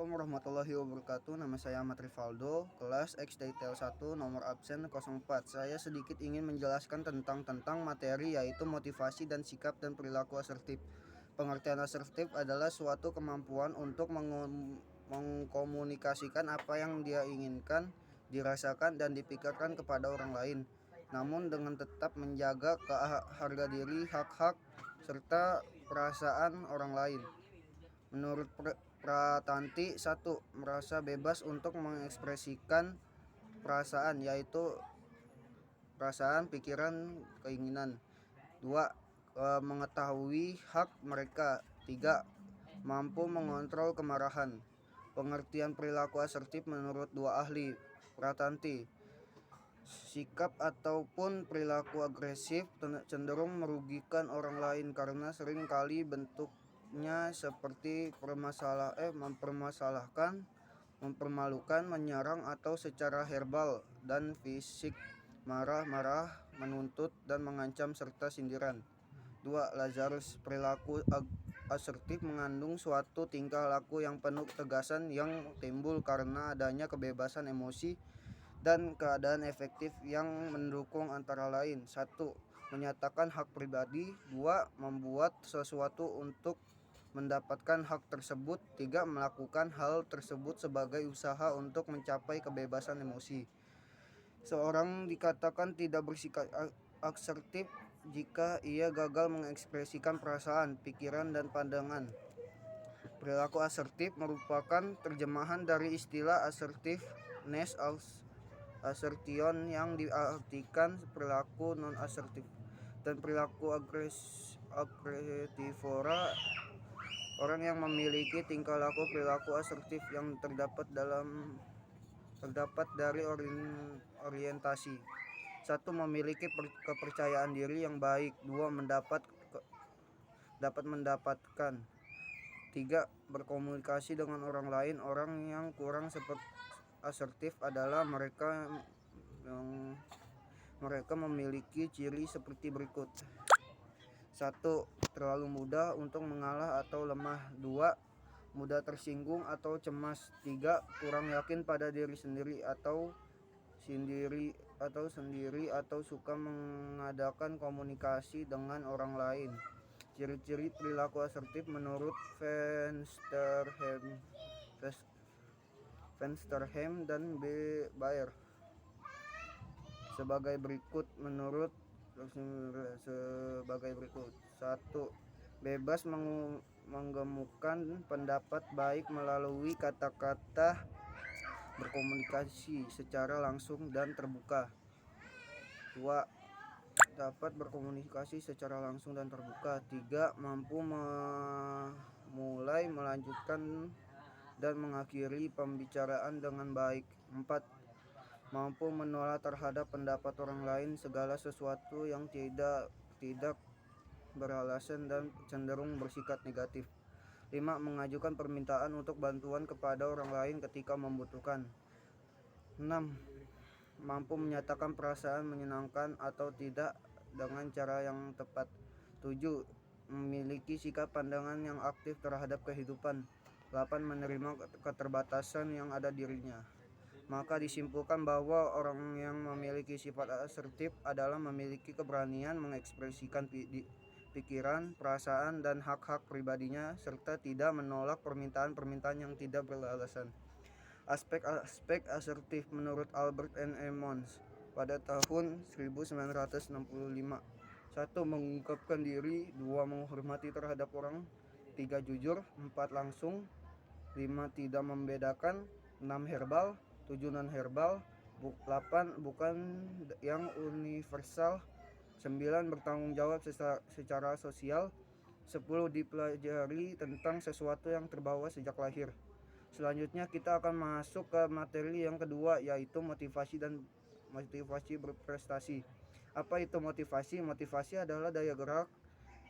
Assalamualaikum warahmatullahi wabarakatuh. Nama saya Ahmad Rivaldo, kelas X Detail 1, nomor absen 04. Saya sedikit ingin menjelaskan tentang materi, yaitu motivasi dan sikap dan perilaku asertif. Pengertian asertif adalah suatu kemampuan untuk mengkomunikasikan apa yang dia inginkan, dirasakan dan dipikirkan kepada orang lain, namun dengan tetap menjaga harga diri, hak-hak serta perasaan orang lain. Menurut Pratanti, 1. Merasa bebas untuk mengekspresikan perasaan, yaitu perasaan, pikiran, keinginan. 2. Mengetahui hak mereka. 3. Mampu mengontrol kemarahan. Pengertian perilaku asertif menurut dua ahli. Pratanti, sikap ataupun perilaku agresif cenderung merugikan orang lain karena seringkali bentuknya seperti mempermasalahkan, mempermalukan, menyerang atau secara verbal dan fisik, marah-marah, menuntut dan mengancam serta sindiran. 2. Lazarus, perilaku asertif mengandung suatu tingkah laku yang penuh ketegasan yang timbul karena adanya kebebasan emosi dan keadaan efektif yang mendukung antara lain. 1. Menyatakan hak pribadi. 2. Membuat sesuatu untuk mendapatkan hak tersebut. 3. Melakukan hal tersebut sebagai usaha untuk mencapai kebebasan emosi. Seorang dikatakan tidak bersikap asertif jika ia gagal mengekspresikan perasaan, pikiran, dan pandangan. Perilaku asertif merupakan terjemahan dari istilah assertiveness, assertion yang diartikan perilaku non-asertif, dan perilaku agresivora, orang yang memiliki tingkah laku perilaku asertif yang terdapat dari orientasi. 1. Memiliki kepercayaan diri yang baik. 2. Dapat mendapatkan. 3. Berkomunikasi dengan orang lain. Orang yang kurang asertif adalah mereka memiliki ciri seperti berikut. 1. Terlalu mudah untuk mengalah atau lemah. 2. Mudah tersinggung atau cemas. 3. Kurang yakin pada diri sendiri atau suka mengadakan komunikasi dengan orang lain. Ciri-ciri perilaku asertif menurut Fensterham dan Bayer sebagai berikut. 1. Bebas menggemukkan pendapat baik melalui kata-kata, berkomunikasi secara langsung dan terbuka. 2. Dapat berkomunikasi secara langsung dan terbuka. 3. Mampu memulai, melanjutkan, dan mengakhiri pembicaraan dengan baik. 4. Mampu menolak terhadap pendapat orang lain segala sesuatu yang tidak beralasan dan cenderung bersikap negatif. 5. Mengajukan permintaan untuk bantuan kepada orang lain ketika membutuhkan. 6. Mampu menyatakan perasaan menyenangkan atau tidak dengan cara yang tepat. 7. Memiliki sikap pandangan yang aktif terhadap kehidupan. 8. Menerima keterbatasan yang ada dirinya. Maka disimpulkan bahwa orang yang memiliki sifat asertif adalah memiliki keberanian mengekspresikan pikiran, perasaan, dan hak-hak pribadinya serta tidak menolak permintaan-permintaan yang tidak beralasan. Aspek asertif menurut Albert N. Emmons pada tahun 1965. 1. Mengungkapkan diri. 2. Menghormati terhadap orang. 3. Jujur. 4. Langsung. 5. Tidak membedakan. 6. Herbal. 7. non-herbal. 8. Bukan yang universal. 9. Bertanggung jawab secara sosial. 10. Dipelajari tentang sesuatu yang terbawa sejak lahir. Selanjutnya kita akan masuk ke materi yang kedua, yaitu motivasi berprestasi. Apa itu motivasi? Motivasi adalah daya gerak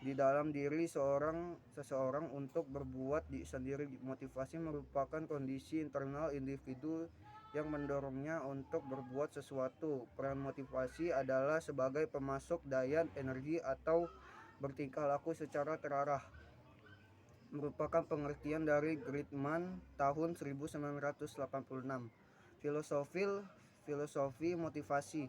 di dalam diri seseorang untuk berbuat sendiri. Motivasi merupakan kondisi internal individu yang mendorongnya untuk berbuat sesuatu. Peran motivasi adalah sebagai pemasok daya, energi, atau bertingkah laku secara terarah. merupakan pengertian dari Friedman tahun 1986. Filosofi motivasi.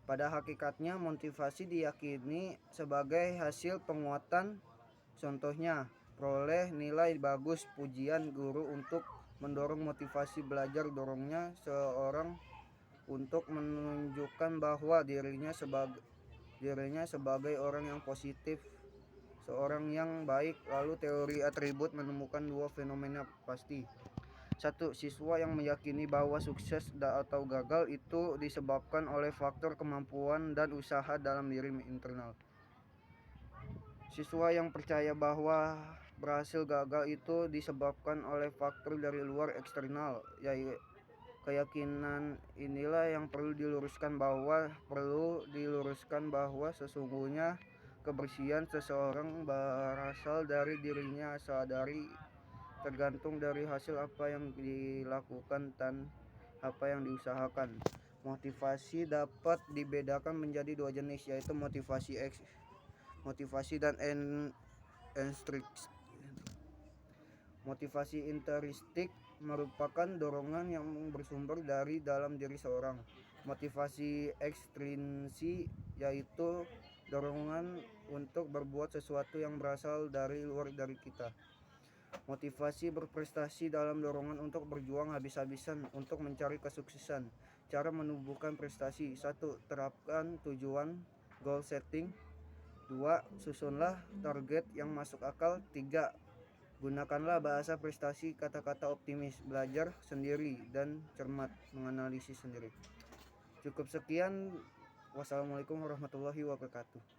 Pada hakikatnya, motivasi diyakini sebagai hasil penguatan, contohnya peroleh nilai bagus, pujian guru untuk mendorong motivasi belajar, dorongnya seorang untuk menunjukkan bahwa dirinya sebagai orang yang positif, seorang yang baik. Lalu teori atribut menemukan dua fenomena pasti. Satu, siswa yang meyakini bahwa sukses atau gagal itu disebabkan oleh faktor kemampuan dan usaha dalam diri internal. Siswa yang percaya bahwa berhasil gagal itu disebabkan oleh faktor dari luar eksternal, yaitu keyakinan inilah yang perlu diluruskan bahwa sesungguhnya kebersihan seseorang berasal dari dirinya sadari, tergantung dari hasil apa yang dilakukan dan apa yang diusahakan. Motivasi dapat dibedakan menjadi dua jenis, yaitu motivasi dan motivasi intrinsik merupakan dorongan yang bersumber dari dalam diri seorang. Motivasi ekstrinsik yaitu dorongan untuk berbuat sesuatu yang berasal dari luar dari kita. Motivasi berprestasi dalam dorongan untuk berjuang habis-habisan untuk mencari kesuksesan. Cara menumbuhkan prestasi. 1. Terapkan tujuan goal setting. 2. Susunlah target yang masuk akal. 3. Gunakanlah bahasa prestasi, kata-kata optimis, belajar sendiri dan cermat menganalisis sendiri. Cukup sekian. Wassalamualaikum warahmatullahi wabarakatuh.